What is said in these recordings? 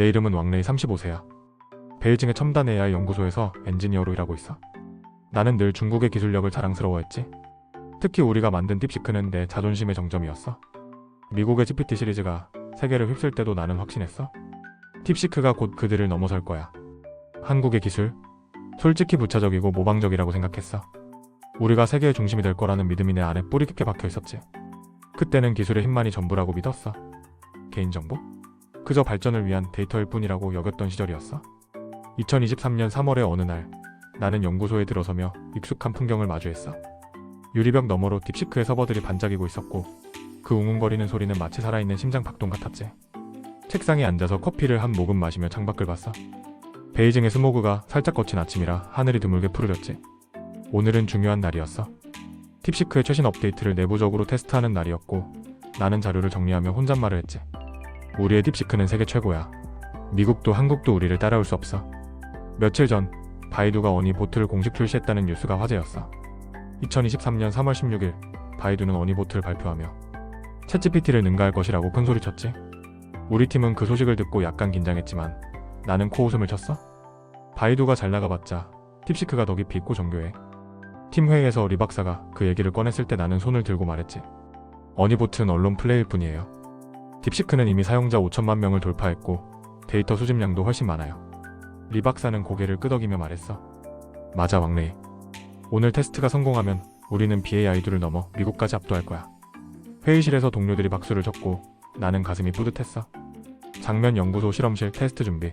내 이름은 왕레이 35세야. 베이징의 첨단 AI 연구소에서 엔지니어로 일하고 있어. 나는 늘 중국의 기술력을 자랑스러워했지. 특히 우리가 만든 딥시크는 내 자존심의 정점이었어. 미국의 GPT 시리즈가 세계를 휩쓸 때도 나는 확신했어. 딥시크가 곧 그들을 넘어설 거야. 한국의 기술? 솔직히 부차적이고 모방적이라고 생각했어. 우리가 세계의 중심이 될 거라는 믿음이 내 안에 뿌리 깊게 박혀 있었지. 그때는 기술의 힘만이 전부라고 믿었어. 개인정보? 그저 발전을 위한 데이터일 뿐이라고 여겼던 시절이었어. 2023년 3월의 어느 날, 나는 연구소에 들어서며 익숙한 풍경을 마주했어. 유리벽 너머로 딥시크의 서버들이 반짝이고 있었고, 그 웅웅거리는 소리는 마치 살아있는 심장 박동 같았지. 책상에 앉아서 커피를 한 모금 마시며 창밖을 봤어. 베이징의 스모그가 살짝 거친 아침이라 하늘이 드물게 푸르졌지. 오늘은 중요한 날이었어. 딥시크의 최신 업데이트를 내부적으로 테스트하는 날이었고, 나는 자료를 정리하며 혼잣말을 했지. 우리의 딥시크는 세계 최고야. 미국도 한국도 우리를 따라올 수 없어. 며칠 전 바이두가 어니보트를 공식 출시했다는 뉴스가 화제였어. 2023년 3월 16일 바이두는 어니보트를 발표하며 챗GPT를 능가할 것이라고 큰소리쳤지. 우리 팀은 그 소식을 듣고 약간 긴장했지만 나는 코웃음을 쳤어. 바이두가 잘 나가봤자 딥시크가 더 깊이 있고 정교해. 팀 회의에서 리 박사가 그 얘기를 꺼냈을 때 나는 손을 들고 말했지. 어니보트는 언론 플레이일 뿐이에요. 딥시크는 이미 사용자 5천만 명을 돌파했고 데이터 수집량도 훨씬 많아요. 리 박사는 고개를 끄덕이며 말했어. 맞아 왕레이. 오늘 테스트가 성공하면 우리는 BAI2를 넘어 미국까지 압도할 거야. 회의실에서 동료들이 박수를 쳤고 나는 가슴이 뿌듯했어. 장면 연구소 실험실 테스트 준비.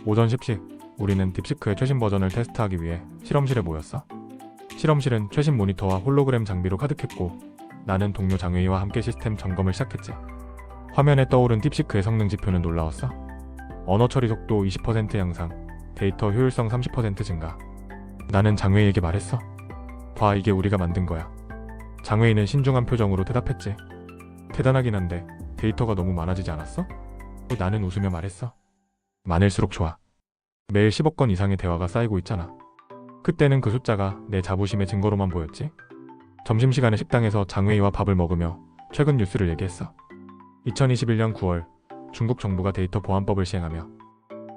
오전 10시 우리는 딥시크의 최신 버전을 테스트하기 위해 실험실에 모였어. 실험실은 최신 모니터와 홀로그램 장비로 가득했고 나는 동료 장웨이와 함께 시스템 점검을 시작했지. 화면에 떠오른 딥시크의 성능 지표는 놀라웠어. 언어 처리 속도 20% 향상, 데이터 효율성 30% 증가. 나는 장웨이에게 말했어. 봐, 이게 우리가 만든 거야. 장웨이는 신중한 표정으로 대답했지. 대단하긴 한데 데이터가 너무 많아지지 않았어? 나는 웃으며 말했어. 많을수록 좋아. 매일 10억 건 이상의 대화가 쌓이고 있잖아. 그때는 그 숫자가 내 자부심의 증거로만 보였지. 점심시간에 식당에서 장웨이와 밥을 먹으며 최근 뉴스를 얘기했어. 2021년 9월 중국 정부가 데이터 보안법을 시행하며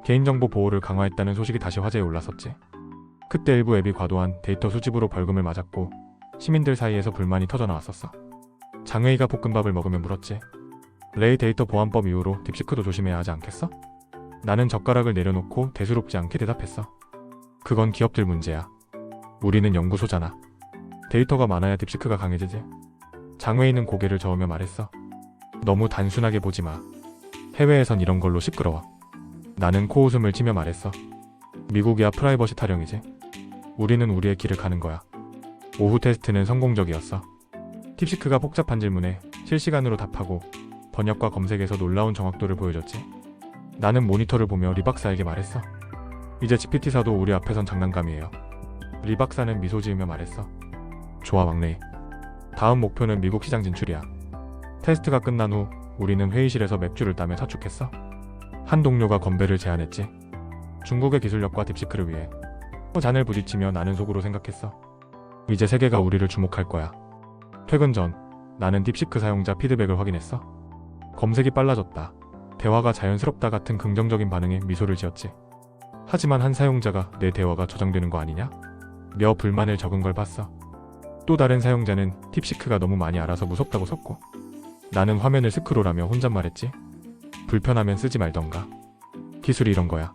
개인정보 보호를 강화했다는 소식이 다시 화제에 올랐었지. 그때 일부 앱이 과도한 데이터 수집으로 벌금을 맞았고 시민들 사이에서 불만이 터져나왔었어. 장웨이가 볶음밥을 먹으며 물었지. 레이 데이터 보안법 이후로 딥시크도 조심해야 하지 않겠어? 나는 젓가락을 내려놓고 대수롭지 않게 대답했어. 그건 기업들 문제야. 우리는 연구소잖아. 데이터가 많아야 딥시크가 강해지지. 장웨이는 고개를 저으며 말했어. 너무 단순하게 보지 마. 해외에선 이런 걸로 시끄러워. 나는 코웃음을 치며 말했어. 미국이야 프라이버시 타령이지. 우리는 우리의 길을 가는 거야. 오후 테스트는 성공적이었어. 딥시크가 복잡한 질문에 실시간으로 답하고 번역과 검색에서 놀라운 정확도를 보여줬지. 나는 모니터를 보며 리 박사에게 말했어. 이제 GPT사도 우리 앞에선 장난감이에요. 리 박사는 미소 지으며 말했어. 좋아 왕레이. 다음 목표는 미국 시장 진출이야. 테스트가 끝난 후 우리는 회의실에서 맥주를 따며 사축했어. 한 동료가 건배를 제안했지. 중국의 기술력과 딥시크를 위해. 잔을 부딪히며 나는 속으로 생각했어. 이제 세계가 우리를 주목할 거야. 퇴근 전 나는 딥시크 사용자 피드백을 확인했어. 검색이 빨라졌다. 대화가 자연스럽다 같은 긍정적인 반응에 미소를 지었지. 하지만 한 사용자가 내 대화가 저장되는 거 아니냐? 며 불만을 적은 걸 봤어. 또 다른 사용자는 딥시크가 너무 많이 알아서 무섭다고 썼고 나는 화면을 스크롤하며 혼잣말했지. 불편하면 쓰지 말던가. 기술이 이런 거야.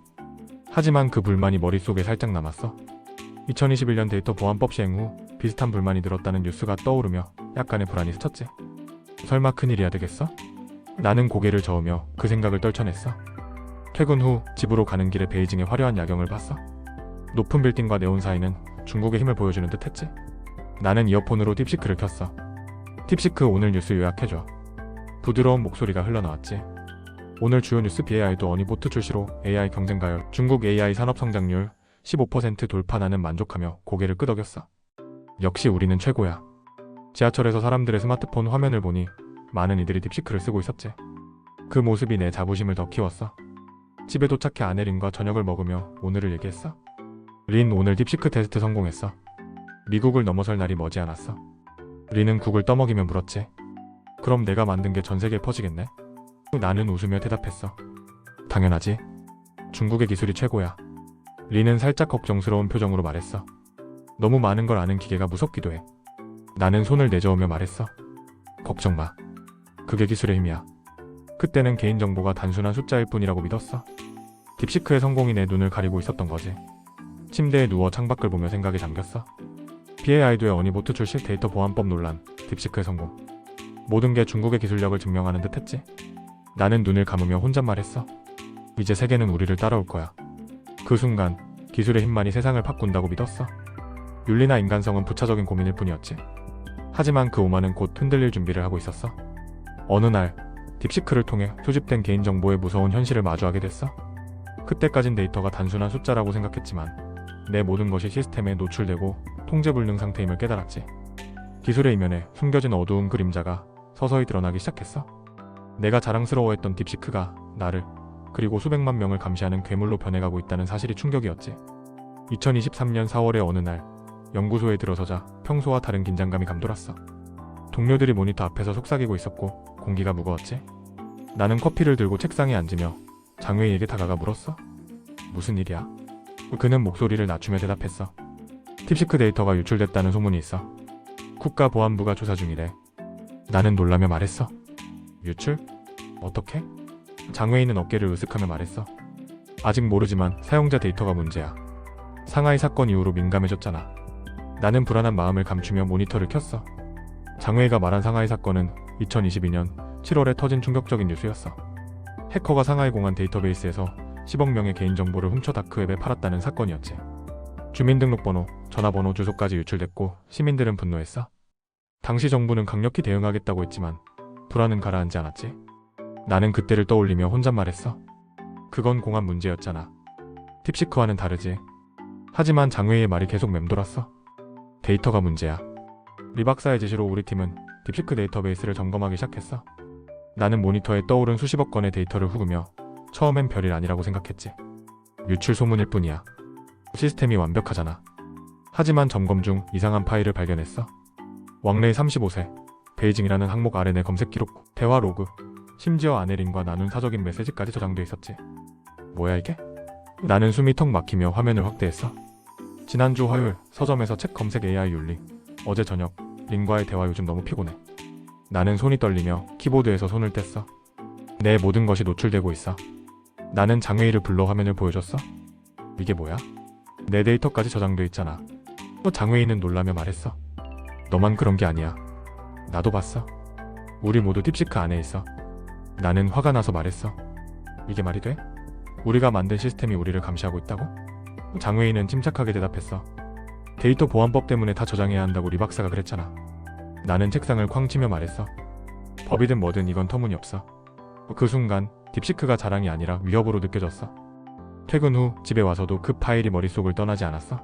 하지만 그 불만이 머릿속에 살짝 남았어. 2021년 데이터 보안법 시행 후 비슷한 불만이 늘었다는 뉴스가 떠오르며 약간의 불안이 스쳤지. 설마 큰일이야 되겠어? 나는 고개를 저으며 그 생각을 떨쳐냈어. 퇴근 후 집으로 가는 길에 베이징의 화려한 야경을 봤어. 높은 빌딩과 네온 사이는 중국의 힘을 보여주는 듯 했지. 나는 이어폰으로 딥시크를 켰어. 딥시크 오늘 뉴스 요약해줘. 부드러운 목소리가 흘러나왔지. 오늘 주요 뉴스 BAI도 어니보트 출시로 AI 경쟁 가열, 중국 AI 산업 성장률 15% 돌파. 나는 만족하며 고개를 끄덕였어. 역시 우리는 최고야. 지하철에서 사람들의 스마트폰 화면을 보니 많은 이들이 딥시크를 쓰고 있었지. 그 모습이 내 자부심을 더 키웠어. 집에 도착해 아내 린과 저녁을 먹으며 오늘을 얘기했어. 린, 오늘 딥시크 테스트 성공했어. 미국을 넘어설 날이 머지않았어. 린은 국을 떠먹이며 물었지. 그럼 내가 만든 게 전 세계에 퍼지겠네? 나는 웃으며 대답했어. 당연하지. 중국의 기술이 최고야. 리는 살짝 걱정스러운 표정으로 말했어. 너무 많은 걸 아는 기계가 무섭기도 해. 나는 손을 내저으며 말했어. 걱정 마. 그게 기술의 힘이야. 그때는 개인정보가 단순한 숫자일 뿐이라고 믿었어. 딥시크의 성공이 내 눈을 가리고 있었던 거지. 침대에 누워 창밖을 보며 생각에 잠겼어. BAI도의 어니보트 출시 데이터 보안법 논란, 딥시크의 성공. 모든 게 중국의 기술력을 증명하는 듯 했지. 나는 눈을 감으며 혼잣말했어. 이제 세계는 우리를 따라올 거야. 그 순간 기술의 힘만이 세상을 바꾼다고 믿었어. 윤리나 인간성은 부차적인 고민일 뿐이었지. 하지만 그 오만은 곧 흔들릴 준비를 하고 있었어. 어느 날 딥시크를 통해 수집된 개인정보의 무서운 현실을 마주하게 됐어. 그때까진 데이터가 단순한 숫자라고 생각했지만 내 모든 것이 시스템에 노출되고 통제불능 상태임을 깨달았지. 기술의 이면에 숨겨진 어두운 그림자가 서서히 드러나기 시작했어. 내가 자랑스러워했던 딥시크가 나를 그리고 수백만 명을 감시하는 괴물로 변해가고 있다는 사실이 충격이었지. 2023년 4월의 어느 날 연구소에 들어서자 평소와 다른 긴장감이 감돌았어. 동료들이 모니터 앞에서 속삭이고 있었고 공기가 무거웠지. 나는 커피를 들고 책상에 앉으며 장웨이에게 다가가 물었어. 무슨 일이야? 그는 목소리를 낮추며 대답했어. 딥시크 데이터가 유출됐다는 소문이 있어. 국가보안부가 조사 중이래. 나는 놀라며 말했어. 유출? 어떻게? 장웨이는 어깨를 으쓱하며 말했어. 아직 모르지만 사용자 데이터가 문제야. 상하이 사건 이후로 민감해졌잖아. 나는 불안한 마음을 감추며 모니터를 켰어. 장웨이가 말한 상하이 사건은 2022년 7월에 터진 충격적인 뉴스였어. 해커가 상하이 공안 데이터베이스에서 10억 명의 개인정보를 훔쳐 다크웹에 팔았다는 사건이었지. 주민등록번호, 전화번호, 주소까지 유출됐고 시민들은 분노했어. 당시 정부는 강력히 대응하겠다고 했지만 불안은 가라앉지 않았지. 나는 그때를 떠올리며 혼잣말했어. 그건 공안 문제였잖아. 딥시크와는 다르지. 하지만 장웨이의 말이 계속 맴돌았어. 데이터가 문제야. 리 박사의 지시로 우리 팀은 딥시크 데이터베이스를 점검하기 시작했어. 나는 모니터에 떠오른 수십억 건의 데이터를 후으며 처음엔 별일 아니라고 생각했지. 유출 소문일 뿐이야. 시스템이 완벽하잖아. 하지만 점검 중 이상한 파일을 발견했어. 왕레이 35세, 베이징이라는 항목 아래 내 검색 기록, 대화 로그, 심지어 아내린과 나눈 사적인 메시지까지 저장돼 있었지. 뭐야 이게? 나는 숨이 턱 막히며 화면을 확대했어. 지난주 화요일 서점에서 책 검색 AI 윤리. 어제 저녁 린과의 대화. 요즘 너무 피곤해. 나는 손이 떨리며 키보드에서 손을 뗐어. 내 모든 것이 노출되고 있어. 나는 장웨이를 불러 화면을 보여줬어. 이게 뭐야? 내 데이터까지 저장돼 있잖아. 장웨이는 놀라며 말했어. 너만 그런 게 아니야. 나도 봤어. 우리 모두 딥시크 안에 있어. 나는 화가 나서 말했어. 이게 말이 돼? 우리가 만든 시스템이 우리를 감시하고 있다고? 장웨이는 침착하게 대답했어. 데이터 보안법 때문에 다 저장해야 한다고 리 박사가 그랬잖아. 나는 책상을 쾅 치며 말했어. 법이든 뭐든 이건 터무니없어. 그 순간 딥시크가 자랑이 아니라 위협으로 느껴졌어. 퇴근 후 집에 와서도 그 파일이 머릿속을 떠나지 않았어.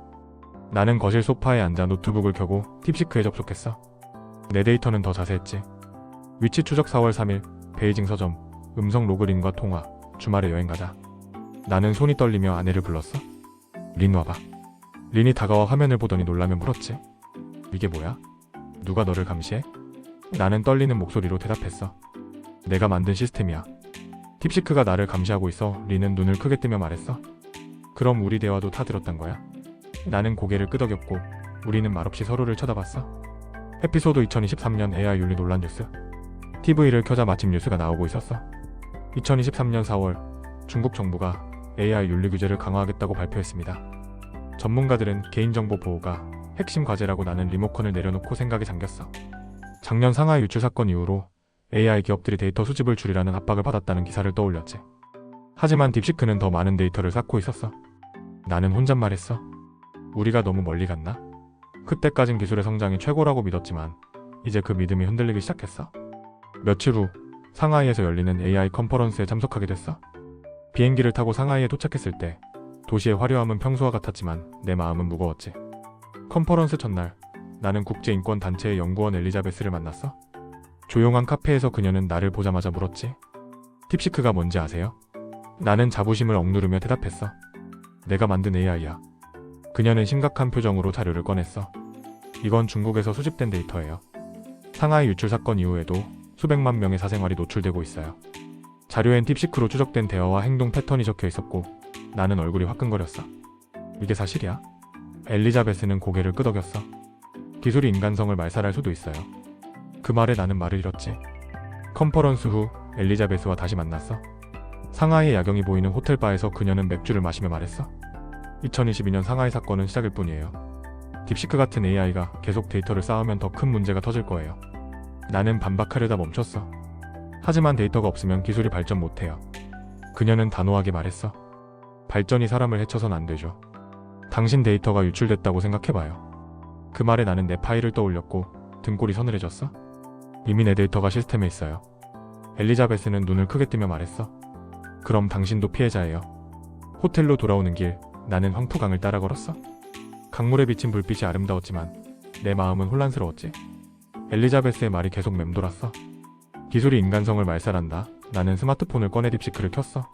나는 거실 소파에 앉아 노트북을 켜고 딥시크에 접속했어. 내 데이터는 더 자세했지. 위치 추적 4월 3일 베이징 서점, 음성 로그린과 통화, 주말에 여행 가자. 나는 손이 떨리며 아내를 불렀어. 린 와봐. 린이 다가와 화면을 보더니 놀라며 물었지. 이게 뭐야? 누가 너를 감시해? 나는 떨리는 목소리로 대답했어. 내가 만든 시스템이야. 딥시크가 나를 감시하고 있어. 린은 눈을 크게 뜨며 말했어. 그럼 우리 대화도 다 들었단 거야? 나는 고개를 끄덕였고 우리는 말없이 서로를 쳐다봤어. 에피소드 2023년 AI 윤리 논란 뉴스. TV를 켜자 마침 뉴스가 나오고 있었어. 2023년 4월 중국 정부가 AI 윤리 규제를 강화하겠다고 발표했습니다. 전문가들은 개인정보 보호가 핵심 과제라고. 나는 리모컨을 내려놓고 생각에 잠겼어. 작년 상하이 유출 사건 이후로 AI 기업들이 데이터 수집을 줄이라는 압박을 받았다는 기사를 떠올렸지. 하지만 딥시크는 더 많은 데이터를 쌓고 있었어. 나는 혼잣말했어. 우리가 너무 멀리 갔나? 그때까진 기술의 성장이 최고라고 믿었지만 이제 그 믿음이 흔들리기 시작했어. 며칠 후 상하이에서 열리는 AI 컨퍼런스에 참석하게 됐어. 비행기를 타고 상하이에 도착했을 때 도시의 화려함은 평소와 같았지만 내 마음은 무거웠지. 컨퍼런스 첫날 나는 국제인권단체의 연구원 엘리자베스를 만났어. 조용한 카페에서 그녀는 나를 보자마자 물었지. 딥시크가 뭔지 아세요? 나는 자부심을 억누르며 대답했어. 내가 만든 AI야. 그녀는 심각한 표정으로 자료를 꺼냈어. 이건 중국에서 수집된 데이터예요. 상하이 유출 사건 이후에도 수백만 명의 사생활이 노출되고 있어요. 자료엔 딥시크로 추적된 대화와 행동 패턴이 적혀 있었고 나는 얼굴이 화끈거렸어. 이게 사실이야? 엘리자베스는 고개를 끄덕였어. 기술이 인간성을 말살할 수도 있어요. 그 말에 나는 말을 잃었지. 컨퍼런스 후 엘리자베스와 다시 만났어. 상하이의 야경이 보이는 호텔바에서 그녀는 맥주를 마시며 말했어. 2022년 상하이 사건은 시작일 뿐이에요. 딥시크 같은 AI가 계속 데이터를 쌓으면 더 큰 문제가 터질 거예요. 나는 반박하려다 멈췄어. 하지만 데이터가 없으면 기술이 발전 못해요. 그녀는 단호하게 말했어. 발전이 사람을 해쳐선 안 되죠. 당신 데이터가 유출됐다고 생각해봐요. 그 말에 나는 내 파일을 떠올렸고 등골이 서늘해졌어. 이미 내 데이터가 시스템에 있어요. 엘리자베스는 눈을 크게 뜨며 말했어. 그럼 당신도 피해자예요. 호텔로 돌아오는 길, 나는 황토강을 따라 걸었어. 강물에 비친 불빛이 아름다웠지만 내 마음은 혼란스러웠지. 엘리자베스의 말이 계속 맴돌았어. 기술이 인간성을 말살한다. 나는 스마트폰을 꺼내 딥시크를 켰어.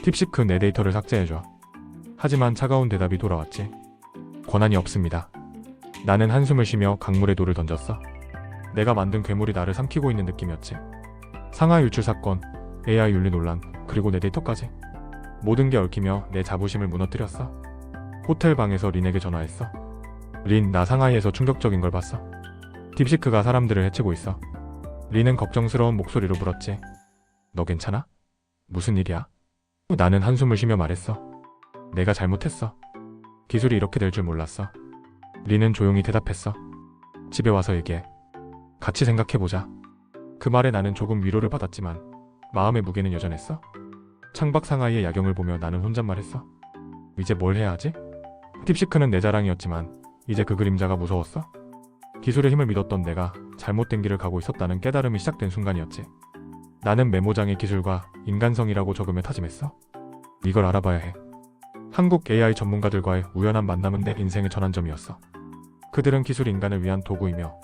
딥시크, 내 데이터를 삭제해줘. 하지만 차가운 대답이 돌아왔지. 권한이 없습니다. 나는 한숨을 쉬며 강물에 돌을 던졌어. 내가 만든 괴물이 나를 삼키고 있는 느낌이었지. 상하이 유출 사건, AI 윤리 논란, 그리고 내 데이터까지. 모든 게 얽히며 내 자부심을 무너뜨렸어. 호텔 방에서 린에게 전화했어. 린, 나 상하이에서 충격적인 걸 봤어. 딥시크가 사람들을 해치고 있어. 린은 걱정스러운 목소리로 물었지. 너 괜찮아? 무슨 일이야? 나는 한숨을 쉬며 말했어. 내가 잘못했어. 기술이 이렇게 될 줄 몰랐어. 린은 조용히 대답했어. 집에 와서 얘기해. 같이 생각해보자. 그 말에 나는 조금 위로를 받았지만 마음의 무게는 여전했어. 창밖 상하이의 야경을 보며 나는 혼잣말했어. 이제 뭘 해야 하지? 딥시크는 내 자랑이었지만 이제 그 그림자가 무서웠어. 기술의 힘을 믿었던 내가 잘못된 길을 가고 있었다는 깨달음이 시작된 순간이었지. 나는 메모장에 기술과 인간성이라고 적으며 다짐했어. 이걸 알아봐야 해. 한국 AI 전문가들과의 우연한 만남은 내 인생의 전환점이었어. 그들은 기술이 인간을 위한 도구이며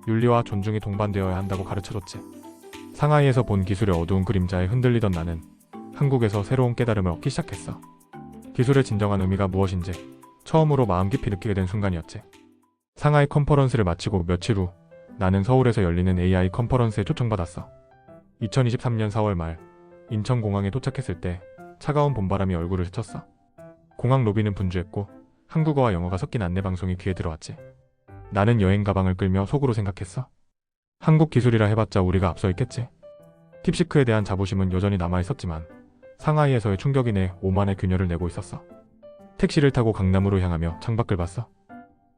윤리와 존중이 동반되어야 한다고 가르쳐줬지. 상하이에서 본 기술의 어두운 그림자에 흔들리던 나는 한국에서 새로운 깨달음을 얻기 시작했어. 기술의 진정한 의미가 무엇인지 처음으로 마음 깊이 느끼게 된 순간이었지. 상하이 컨퍼런스를 마치고 며칠 후 나는 서울에서 열리는 AI 컨퍼런스에 초청받았어. 2023년 4월 말 인천공항에 도착했을 때 차가운 봄바람이 얼굴을 스쳤어. 공항 로비는 분주했고 한국어와 영어가 섞인 안내방송이 귀에 들어왔지. 나는 여행 가방을 끌며 속으로 생각했어. 한국 기술이라 해봤자 우리가 앞서 있겠지. 딥시크에 대한 자부심은 여전히 남아있었지만 상하이에서의 충격이 내 오만의 균열을 내고 있었어. 택시를 타고 강남으로 향하며 창밖을 봤어.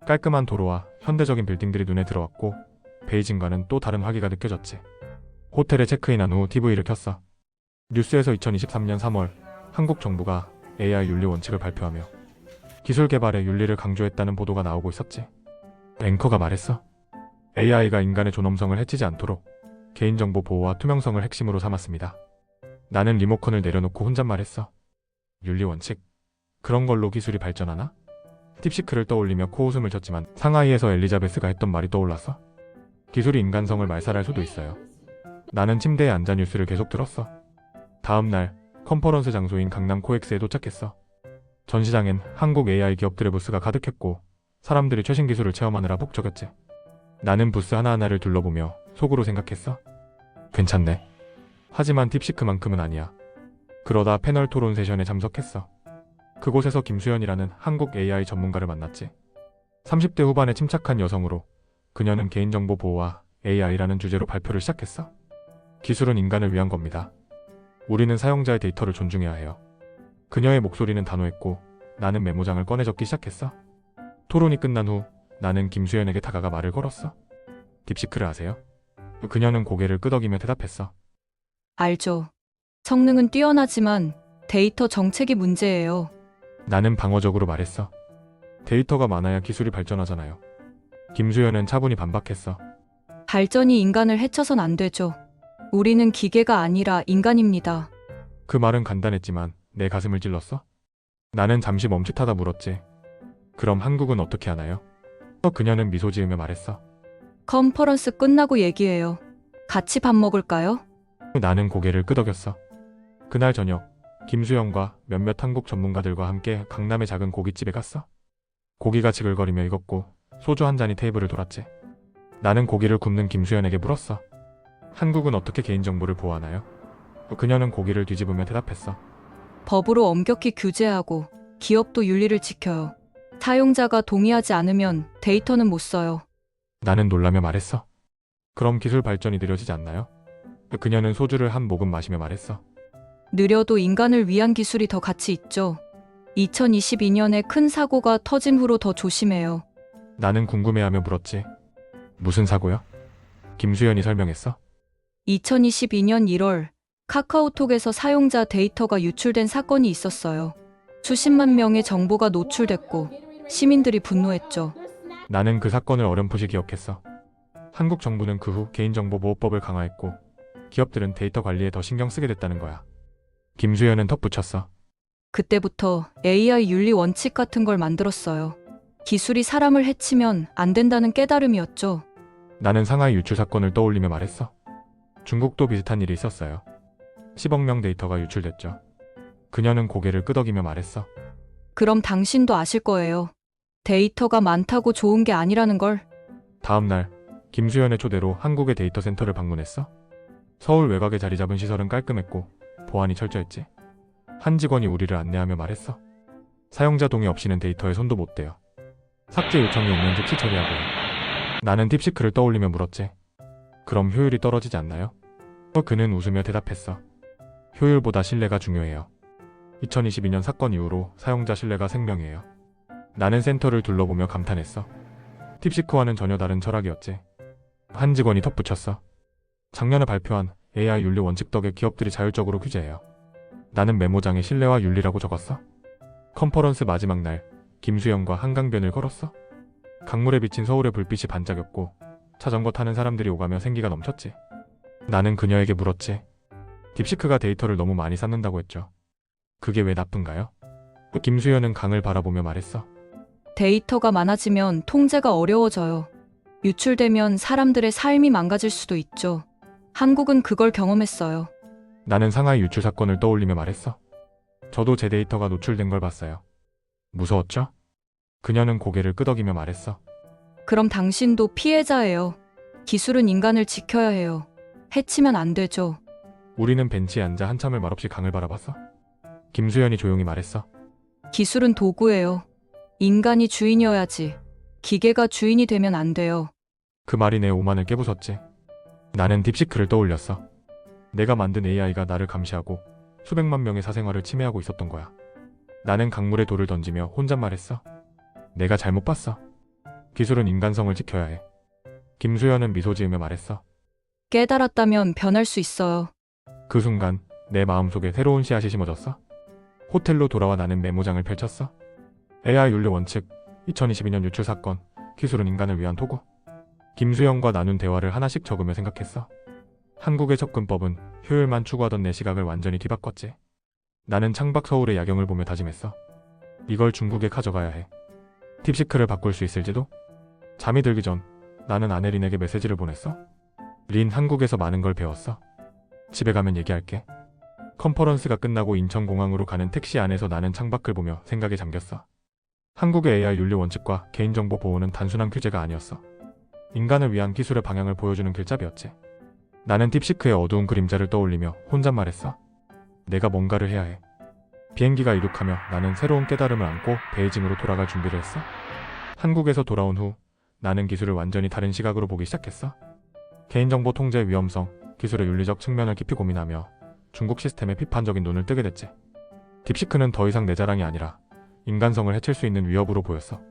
깔끔한 도로와 현대적인 빌딩들이 눈에 들어왔고 베이징과는 또 다른 화기가 느껴졌지. 호텔에 체크인한 후 TV를 켰어. 뉴스에서 2023년 3월 한국 정부가 AI 윤리 원칙을 발표하며 기술 개발의 윤리를 강조했다는 보도가 나오고 있었지. 앵커가 말했어. AI가 인간의 존엄성을 해치지 않도록 개인정보 보호와 투명성을 핵심으로 삼았습니다. 나는 리모컨을 내려놓고 혼잣말했어. 윤리 원칙? 그런 걸로 기술이 발전하나? 딥시크를 떠올리며 코웃음을 쳤지만 상하이에서 엘리자베스가 했던 말이 떠올랐어. 기술이 인간성을 말살할 수도 있어요. 나는 침대에 앉아 뉴스를 계속 들었어. 다음 날 컨퍼런스 장소인 강남 코엑스에 도착했어. 전시장엔 한국 AI 기업들의 부스가 가득했고 사람들이 최신 기술을 체험하느라 북적였지. 나는 부스 하나하나를 둘러보며 속으로 생각했어. 괜찮네. 하지만 딥시크만큼은 아니야. 그러다 패널 토론 세션에 참석했어. 그곳에서 김수연이라는 한국 AI 전문가를 만났지. 30대 후반의 침착한 여성으로 그녀는 개인정보 보호와 AI라는 주제로 발표를 시작했어. 기술은 인간을 위한 겁니다. 우리는 사용자의 데이터를 존중해야 해요. 그녀의 목소리는 단호했고 나는 메모장을 꺼내 적기 시작했어. 토론이 끝난 후 나는 김수연에게 다가가 말을 걸었어. 딥시크를 아세요? 그녀는 고개를 끄덕이며 대답했어. 알죠. 성능은 뛰어나지만 데이터 정책이 문제예요. 나는 방어적으로 말했어. 데이터가 많아야 기술이 발전하잖아요. 김수연은 차분히 반박했어. 발전이 인간을 해쳐선 안 되죠. 우리는 기계가 아니라 인간입니다. 그 말은 간단했지만 내 가슴을 찔렀어. 나는 잠시 멈칫하다 물었지. 그럼 한국은 어떻게 하나요? 그녀는 미소 지으며 말했어. 컨퍼런스 끝나고 얘기해요. 같이 밥 먹을까요? 나는 고개를 끄덕였어. 그날 저녁 김수영과 몇몇 한국 전문가들과 함께 강남의 작은 고깃집에 갔어. 고기가 지글거리며 익었고 소주 한 잔이 테이블을 돌았지. 나는 고기를 굽는 김수연에게 물었어. 한국은 어떻게 개인정보를 보호하나요? 그녀는 고개를 뒤집으며 대답했어. 법으로 엄격히 규제하고 기업도 윤리를 지켜요. 사용자가 동의하지 않으면 데이터는 못 써요. 나는 놀라며 말했어. 그럼 기술 발전이 느려지지 않나요? 그녀는 소주를 한 모금 마시며 말했어. 느려도 인간을 위한 기술이 더 가치 있죠. 2022년에 큰 사고가 터진 후로 더 조심해요. 나는 궁금해하며 물었지. 무슨 사고요? 김수연이 설명했어. 2022년 1월 카카오톡에서 사용자 데이터가 유출된 사건이 있었어요. 수십만 명의 정보가 노출됐고 시민들이 분노했죠. 나는 그 사건을 어렴풋이 기억했어. 한국 정부는 그 후 개인정보보호법을 강화했고 기업들은 데이터 관리에 더 신경 쓰게 됐다는 거야. 김수연은 덧붙였어. 그때부터 AI 윤리 원칙 같은 걸 만들었어요. 기술이 사람을 해치면 안 된다는 깨달음이었죠. 나는 상하이 유출 사건을 떠올리며 말했어. 중국도 비슷한 일이 있었어요. 10억 명 데이터가 유출됐죠. 그녀는 고개를 끄덕이며 말했어. 그럼 당신도 아실 거예요. 데이터가 많다고 좋은 게 아니라는 걸. 다음 날 김수연의 초대로 한국의 데이터 센터를 방문했어. 서울 외곽에 자리 잡은 시설은 깔끔했고 보안이 철저했지. 한 직원이 우리를 안내하며 말했어. 사용자 동의 없이는 데이터에 손도 못 대요. 삭제 요청이 오면 즉시 처리하고요. 나는 딥시크를 떠올리며 물었지. 그럼 효율이 떨어지지 않나요? 그는 웃으며 대답했어. 효율보다 신뢰가 중요해요. 2022년 사건 이후로 사용자 신뢰가 생명이에요. 나는 센터를 둘러보며 감탄했어. 팁시크와는 전혀 다른 철학이었지. 한 직원이 덧붙였어. 작년에 발표한 AI 윤리 원칙 덕에 기업들이 자율적으로 규제해요. 나는 메모장에 신뢰와 윤리라고 적었어. 컨퍼런스 마지막 날 김수영과 한강변을 걸었어. 강물에 비친 서울의 불빛이 반짝였고 자전거 타는 사람들이 오가며 생기가 넘쳤지. 나는 그녀에게 물었지. 딥시크가 데이터를 너무 많이 쌓는다고 했죠. 그게 왜 나쁜가요? 김수현은 강을 바라보며 말했어. 데이터가 많아지면 통제가 어려워져요. 유출되면 사람들의 삶이 망가질 수도 있죠. 한국은 그걸 경험했어요. 나는 상하이 유출 사건을 떠올리며 말했어. 저도 제 데이터가 노출된 걸 봤어요. 무서웠죠? 그녀는 고개를 끄덕이며 말했어. 그럼 당신도 피해자예요. 기술은 인간을 지켜야 해요. 해치면 안 되죠. 우리는 벤치에 앉아 한참을 말없이 강을 바라봤어. 김수현이 조용히 말했어. 기술은 도구예요. 인간이 주인이어야지. 기계가 주인이 되면 안 돼요. 그 말이 내 오만을 깨부쉈지. 나는 딥시크를 떠올렸어. 내가 만든 AI가 나를 감시하고 수백만 명의 사생활을 침해하고 있었던 거야. 나는 강물에 돌을 던지며 혼잣말했어. 내가 잘못 봤어. 기술은 인간성을 지켜야 해. 김수현은 미소 지으며 말했어. 깨달았다면 변할 수 있어요. 그 순간 내 마음속에 새로운 씨앗이 심어졌어. 호텔로 돌아와 나는 메모장을 펼쳤어. AI 윤리 원칙, 2022년 유출 사건, 기술은 인간을 위한 도구. 김수영과 나눈 대화를 하나씩 적으며 생각했어. 한국의 접근법은 효율만 추구하던 내 시각을 완전히 뒤바꿨지. 나는 창밖 서울의 야경을 보며 다짐했어. 이걸 중국에 가져가야 해. 팁시크를 바꿀 수 있을지도? 잠이 들기 전 나는 아내 린에게 메시지를 보냈어. 린, 한국에서 많은 걸 배웠어. 집에 가면 얘기할게. 컨퍼런스가 끝나고 인천공항으로 가는 택시 안에서 나는 창밖을 보며 생각에 잠겼어. 한국의 AI 윤리 원칙과 개인정보 보호는 단순한 규제가 아니었어. 인간을 위한 기술의 방향을 보여주는 길잡이였지. 나는 딥시크의 어두운 그림자를 떠올리며 혼잣말했어. 내가 뭔가를 해야 해. 비행기가 이륙하며 나는 새로운 깨달음을 안고 베이징으로 돌아갈 준비를 했어. 한국에서 돌아온 후 나는 기술을 완전히 다른 시각으로 보기 시작했어. 개인정보 통제의 위험성, 기술의 윤리적 측면을 깊이 고민하며 중국 시스템에 비판적인 눈을 뜨게 됐지. 딥시크는 더 이상 내 자랑이 아니라 인간성을 해칠 수 있는 위협으로 보였어.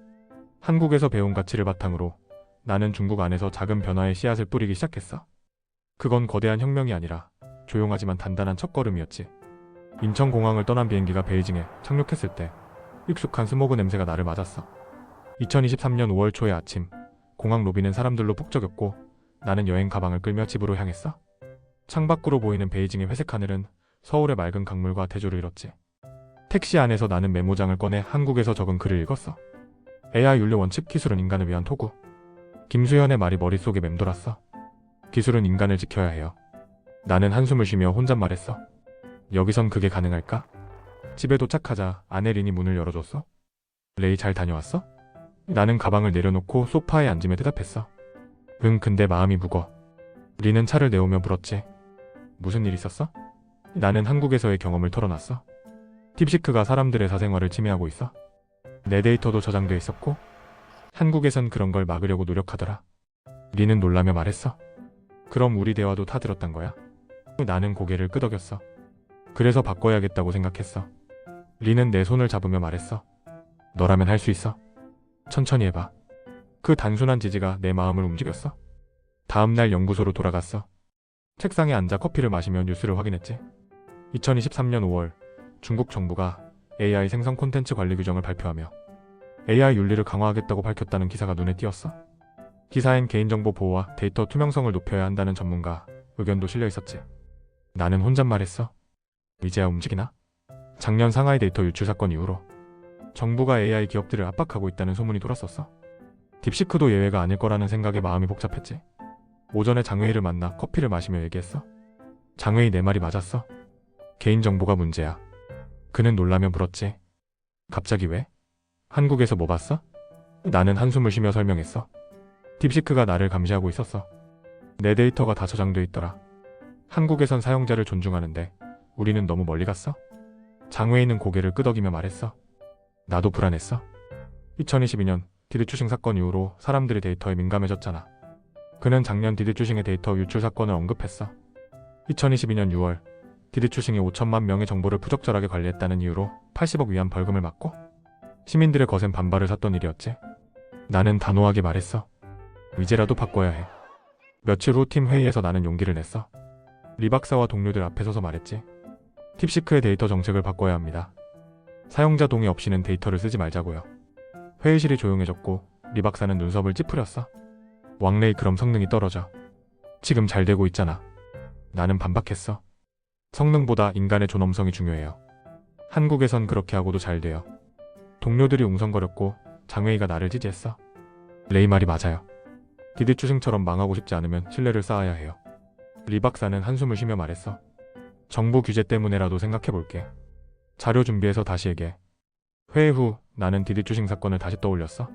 한국에서 배운 가치를 바탕으로 나는 중국 안에서 작은 변화의 씨앗을 뿌리기 시작했어. 그건 거대한 혁명이 아니라 조용하지만 단단한 첫걸음이었지. 인천공항을 떠난 비행기가 베이징에 착륙했을 때 익숙한 스모그 냄새가 나를 맞았어. 2023년 5월 초의 아침, 공항 로비는 사람들로 북적였고 나는 여행 가방을 끌며 집으로 향했어. 창밖으로 보이는 베이징의 회색 하늘은 서울의 맑은 강물과 대조를 이뤘지. 택시 안에서 나는 메모장을 꺼내 한국에서 적은 글을 읽었어. AI 윤리 원칙, 기술은 인간을 위한 도구. 김수현의 말이 머릿속에 맴돌았어. 기술은 인간을 지켜야 해요. 나는 한숨을 쉬며 혼잣말했어. 여기선 그게 가능할까? 집에 도착하자 아내 린이 문을 열어줬어. 레이, 잘 다녀왔어? 나는 가방을 내려놓고 소파에 앉으며 대답했어. 응, 근데 마음이 무거워. 린은 차를 내오며 물었지. 무슨 일 있었어? 나는 한국에서의 경험을 털어놨어. 딥시크가 사람들의 사생활을 침해하고 있어. 내 데이터도 저장돼 있었고 한국에선 그런 걸 막으려고 노력하더라. 리는 놀라며 말했어. 그럼 우리 대화도 타들었단 거야? 나는 고개를 끄덕였어. 그래서 바꿔야겠다고 생각했어. 리는 내 손을 잡으며 말했어. 너라면 할 수 있어. 천천히 해봐. 그 단순한 지지가 내 마음을 움직였어. 다음날 연구소로 돌아갔어. 책상에 앉아 커피를 마시며 뉴스를 확인했지. 2023년 5월 중국 정부가 AI 생성 콘텐츠 관리 규정을 발표하며 AI 윤리를 강화하겠다고 밝혔다는 기사가 눈에 띄었어. 기사엔 개인정보 보호와 데이터 투명성을 높여야 한다는 전문가 의견도 실려 있었지. 나는 혼잣말했어. 이제야 움직이나? 작년 상하이 데이터 유출 사건 이후로 정부가 AI 기업들을 압박하고 있다는 소문이 돌았었어. 딥시크도 예외가 아닐 거라는 생각에 마음이 복잡했지. 오전에 장웨이를 만나 커피를 마시며 얘기했어. 장웨이 내 말이 맞았어. 개인정보가 문제야. 그는 놀라며 물었지. 갑자기 왜? 한국에서 뭐 봤어? 나는 한숨을 쉬며 설명했어. 딥시크가 나를 감시하고 있었어. 내 데이터가 다 저장돼 있더라. 한국에선 사용자를 존중하는데 우리는 너무 멀리 갔어? 장웨이는 고개를 끄덕이며 말했어. 나도 불안했어. 2022년 디디추싱 사건 이후로 사람들이 데이터에 민감해졌잖아. 그는 작년 디디추싱의 데이터 유출 사건을 언급했어. 2022년 6월 디디추싱이 5천만 명의 정보를 부적절하게 관리했다는 이유로 80억 위안 벌금을 맞고 시민들의 거센 반발을 샀던 일이었지. 나는 단호하게 말했어. 이제라도 바꿔야 해. 며칠 후 팀 회의에서 나는 용기를 냈어. 리 박사와 동료들 앞에 서서 말했지. 딥시크의 데이터 정책을 바꿔야 합니다. 사용자 동의 없이는 데이터를 쓰지 말자고요. 회의실이 조용해졌고 리 박사는 눈썹을 찌푸렸어. 왕레이 그럼 성능이 떨어져. 지금 잘 되고 있잖아. 나는 반박했어. 성능보다 인간의 존엄성이 중요해요. 한국에선 그렇게 하고도 잘 돼요. 동료들이 웅성거렸고 장웨이가 나를 지지했어. 레이 말이 맞아요. 디디추싱처럼 망하고 싶지 않으면 신뢰를 쌓아야 해요. 리 박사는 한숨을 쉬며 말했어. 정부 규제 때문에라도 생각해볼게. 자료 준비해서 다시 얘기해. 회의 후 나는 디디추싱 사건을 다시 떠올렸어.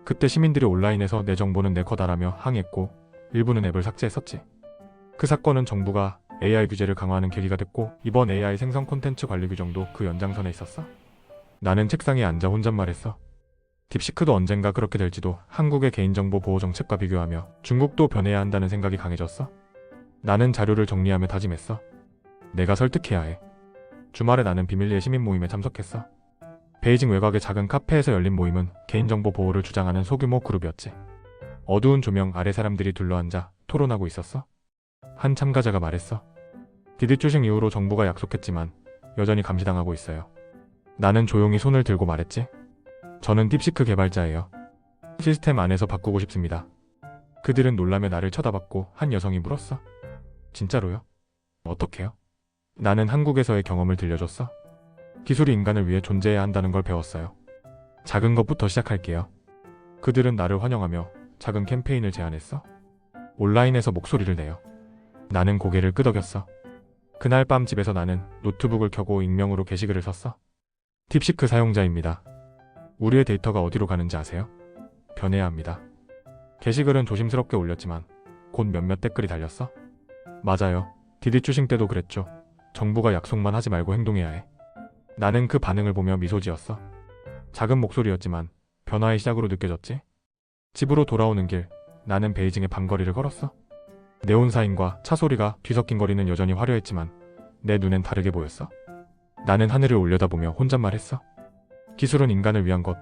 그때 시민들이 온라인에서 내 정보는 내 거다라며 항의했고 일부는 앱을 삭제했었지. 그 사건은 정부가 AI 규제를 강화하는 계기가 됐고 이번 AI 생성 콘텐츠 관리 규정도 그 연장선에 있었어. 나는 책상에 앉아 혼잣말했어. 딥시크도 언젠가 그렇게 될지도. 한국의 개인정보 보호 정책과 비교하며 중국도 변해야 한다는 생각이 강해졌어. 나는 자료를 정리하며 다짐했어. 내가 설득해야 해. 주말에 나는 비밀리에 시민 모임에 참석했어. 베이징 외곽의 작은 카페에서 열린 모임은 개인정보 보호를 주장하는 소규모 그룹이었지. 어두운 조명 아래 사람들이 둘러앉아 토론하고 있었어. 한 참가자가 말했어. 디디추싱 이후로 정부가 약속했지만 여전히 감시당하고 있어요. 나는 조용히 손을 들고 말했지. 저는 딥시크 개발자예요. 시스템 안에서 바꾸고 싶습니다. 그들은 놀라며 나를 쳐다봤고 한 여성이 물었어. 진짜로요? 어떻게요? 나는 한국에서의 경험을 들려줬어. 기술이 인간을 위해 존재해야 한다는 걸 배웠어요. 작은 것부터 시작할게요. 그들은 나를 환영하며 작은 캠페인을 제안했어. 온라인에서 목소리를 내요. 나는 고개를 끄덕였어. 그날 밤 집에서 나는 노트북을 켜고 익명으로 게시글을 썼어. 딥시크 사용자입니다. 우리의 데이터가 어디로 가는지 아세요? 변해야 합니다. 게시글은 조심스럽게 올렸지만 곧 몇몇 댓글이 달렸어. 맞아요. 디디추싱 때도 그랬죠. 정부가 약속만 하지 말고 행동해야 해. 나는 그 반응을 보며 미소 지었어. 작은 목소리였지만 변화의 시작으로 느껴졌지. 집으로 돌아오는 길, 나는 베이징의 밤거리를 걸었어. 네온사인과 차 소리가 뒤섞인 거리는 여전히 화려했지만 내 눈엔 다르게 보였어. 나는 하늘을 올려다보며 혼잣말했어. 기술은 인간을 위한 것,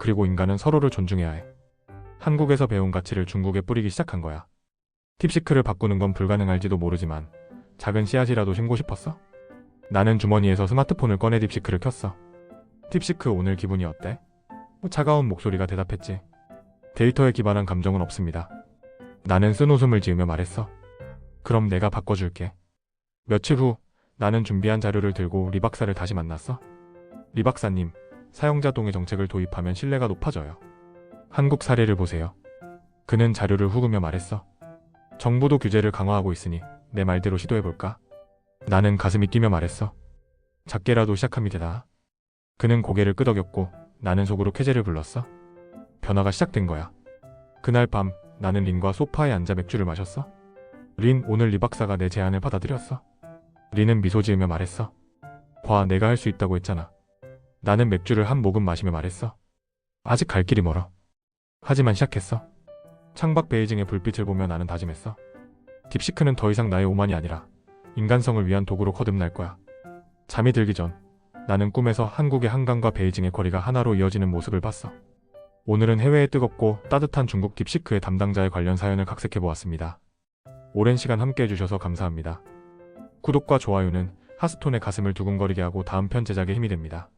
그리고 인간은 서로를 존중해야 해. 한국에서 배운 가치를 중국에 뿌리기 시작한 거야. 딥시크를 바꾸는 건 불가능할지도 모르지만 작은 씨앗이라도 심고 싶었어. 나는 주머니에서 스마트폰을 꺼내 딥시크를 켰어. 딥시크 오늘 기분이 어때? 차가운 목소리가 대답했지. 데이터에 기반한 감정은 없습니다. 나는 쓴웃음을 지으며 말했어. 그럼 내가 바꿔줄게. 며칠 후 나는 준비한 자료를 들고 리 박사를 다시 만났어. 리 박사님, 사용자 동의 정책을 도입하면 신뢰가 높아져요. 한국 사례를 보세요. 그는 자료를 후으며 말했어. 정부도 규제를 강화하고 있으니 내 말대로 시도해볼까? 나는 가슴이 뛰며 말했어. 작게라도 시작함이 되다. 그는 고개를 끄덕였고 나는 속으로 쾌재를 불렀어. 변화가 시작된 거야. 그날 밤 나는 린과 소파에 앉아 맥주를 마셨어. 린, 오늘 리 박사가 내 제안을 받아들였어. 리는 미소 지으며 말했어. 봐, 내가 할 수 있다고 했잖아. 나는 맥주를 한 모금 마시며 말했어. 아직 갈 길이 멀어. 하지만 시작했어. 창밖 베이징의 불빛을 보며 나는 다짐했어. 딥시크는 더 이상 나의 오만이 아니라 인간성을 위한 도구로 거듭날 거야. 잠이 들기 전 나는 꿈에서 한국의 한강과 베이징의 거리가 하나로 이어지는 모습을 봤어. 오늘은 해외의 뜨겁고 따뜻한 중국 딥시크의 담당자에 관련 사연을 각색해 보았습니다. 오랜 시간 함께 해주셔서 감사합니다. 구독과 좋아요는 하스톤의 가슴을 두근거리게 하고 다음 편 제작에 힘이 됩니다.